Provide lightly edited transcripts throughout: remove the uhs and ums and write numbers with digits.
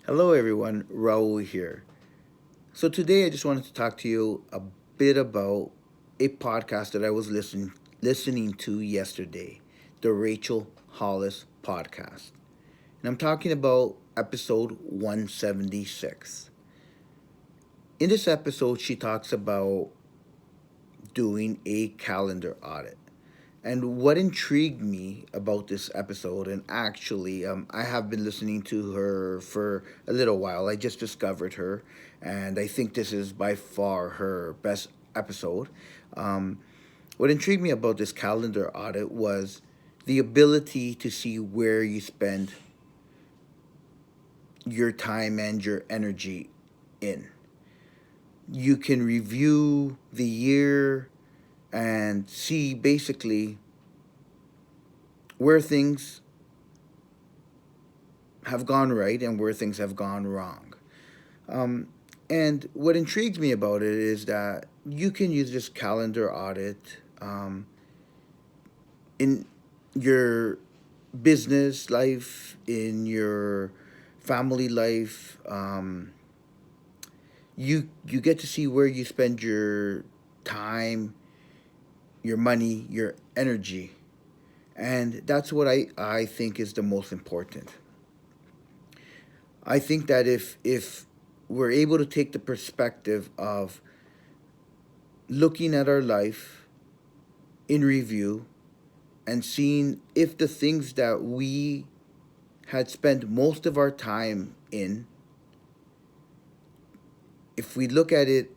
Hello, everyone. Raul here. So today, I just wanted to talk to you a bit about a podcast that I was listening to yesterday, the Rachel Hollis podcast, and I'm talking about episode 176. In this episode, she talks about doing a calendar audit. And what intrigued me about this episode, and actually, I have been listening to her for a little while. I just discovered her, and I think this is by far her best episode. Um, what intrigued me about this calendar audit was the ability to see where you spend your time and your energy in. You can review the year and see basically where things have gone right and where things have gone wrong. Um, and what intrigues me about it is that you can use this calendar audit in your business life, in your family life. You get to see where you spend your time, your money, your energy, and that's what I think is the most important. I think that if we're able to take the perspective of looking at our life in review and seeing if the things that we had spent most of our time in, if we look at it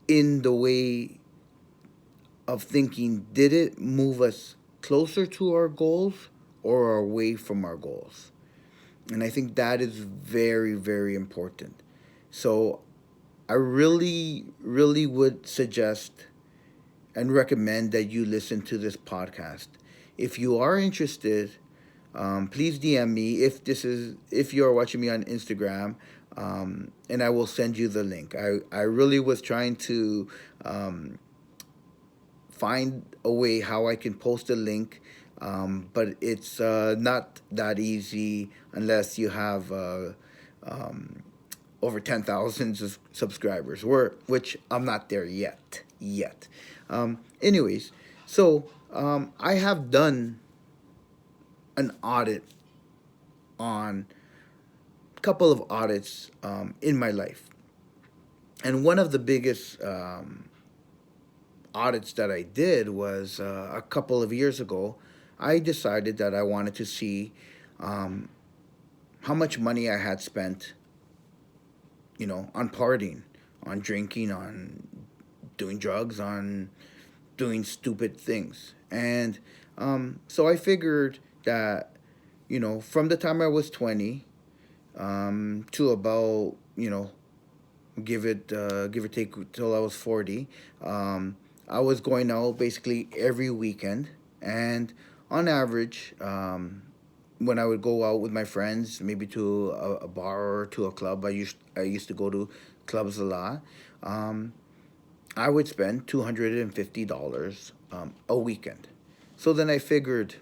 in the way of thinking, did it move us closer to our goals or away from our goals? And I think that is very, very important. So I really, really would suggest and recommend that you listen to this podcast. If you are interested, please DM me if you are watching me on Instagram, and I will send you the link. I really was trying to find a way how I can post a link, but it's not that easy unless you have over 10,000 subscribers, which I'm not there yet. Anyways, so I have done an audit on a couple of audits in my life, and one of the biggest audits that I did was a couple of years ago. I decided that I wanted to see um, how much money I had spent, on partying, on drinking, on doing drugs, on doing stupid things. And so I figured that, from the time I was 20 to about, give or take till I was 40, I was going out basically every weekend. And on average, when I would go out with my friends, maybe to a bar or to a club, I used to go to clubs a lot. Um, I would spend $250 a weekend. So then I figured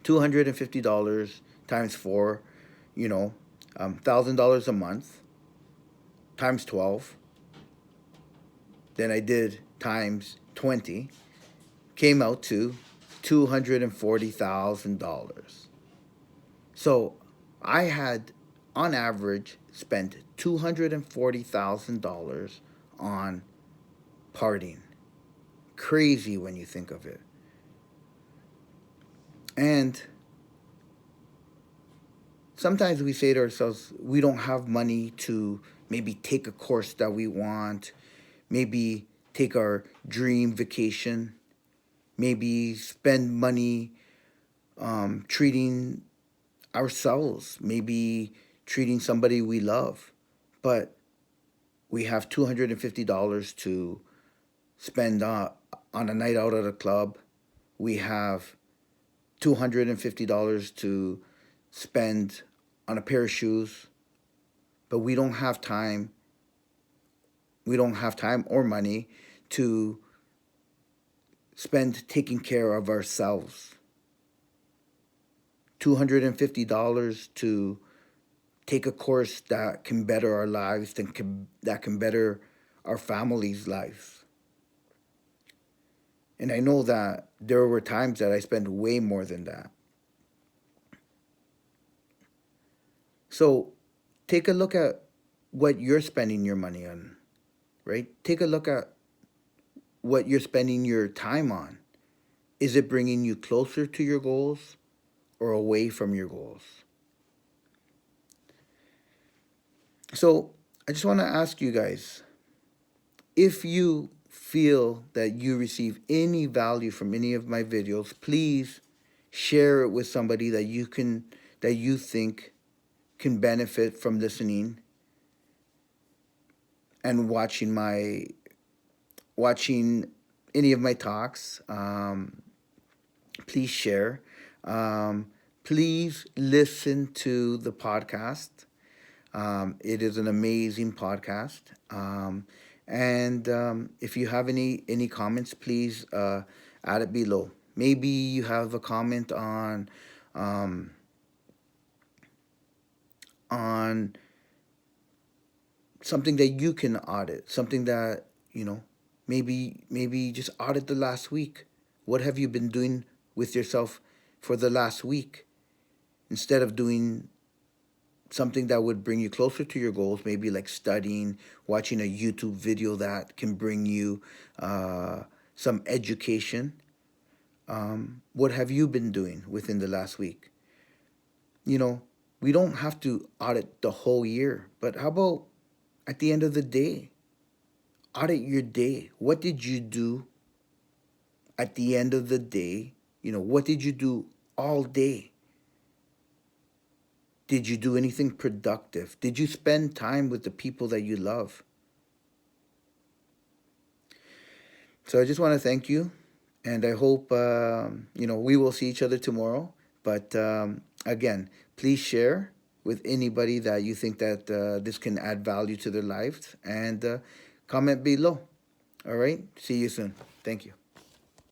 $250 times four, $1,000 a month times 12. Then I did times 20, came out to $240,000. So I had, on average, spent $240,000 on partying. Crazy when you think of it. And sometimes we say to ourselves, we don't have money to maybe take a course that we want, maybe take our dream vacation, maybe spend money treating ourselves, maybe treating somebody we love. But we have $250 to spend on a night out at a club. We have $250 to spend on a pair of shoes, but we don't have time or money to spend taking care of ourselves. $250 to take a course that can better our lives, that can better our families' lives. And I know that there were times that I spent way more than that. So take a look at what you're spending your money on, right? Take a look at what you're spending your time on. Is it bringing you closer to your goals or away from your goals? So I just want to ask you guys, if you feel that you receive any value from any of my videos, please share it with somebody that you think can benefit from listening and watching any of my talks. Please share. Please listen to the podcast. It is an amazing podcast. And if you have any comments, please add it below. Maybe you have a comment um, on something that you can audit, something that maybe just audit the last week. What have you been doing with yourself for the last week instead of doing something that would bring you closer to your goals, maybe like studying, watching a YouTube video that can bring you some education. What have you been doing within the last week? You know, we don't have to audit the whole year, but how about at the end of the day? Audit your day. What did you do at the end of the day? What did you do all day? Did you do anything productive? Did you spend time with the people that you love? So I just want to thank you, and I hope we will see each other tomorrow. But again, please share with anybody that you think that this can add value to their lives, and comment below. All right. See you soon. Thank you.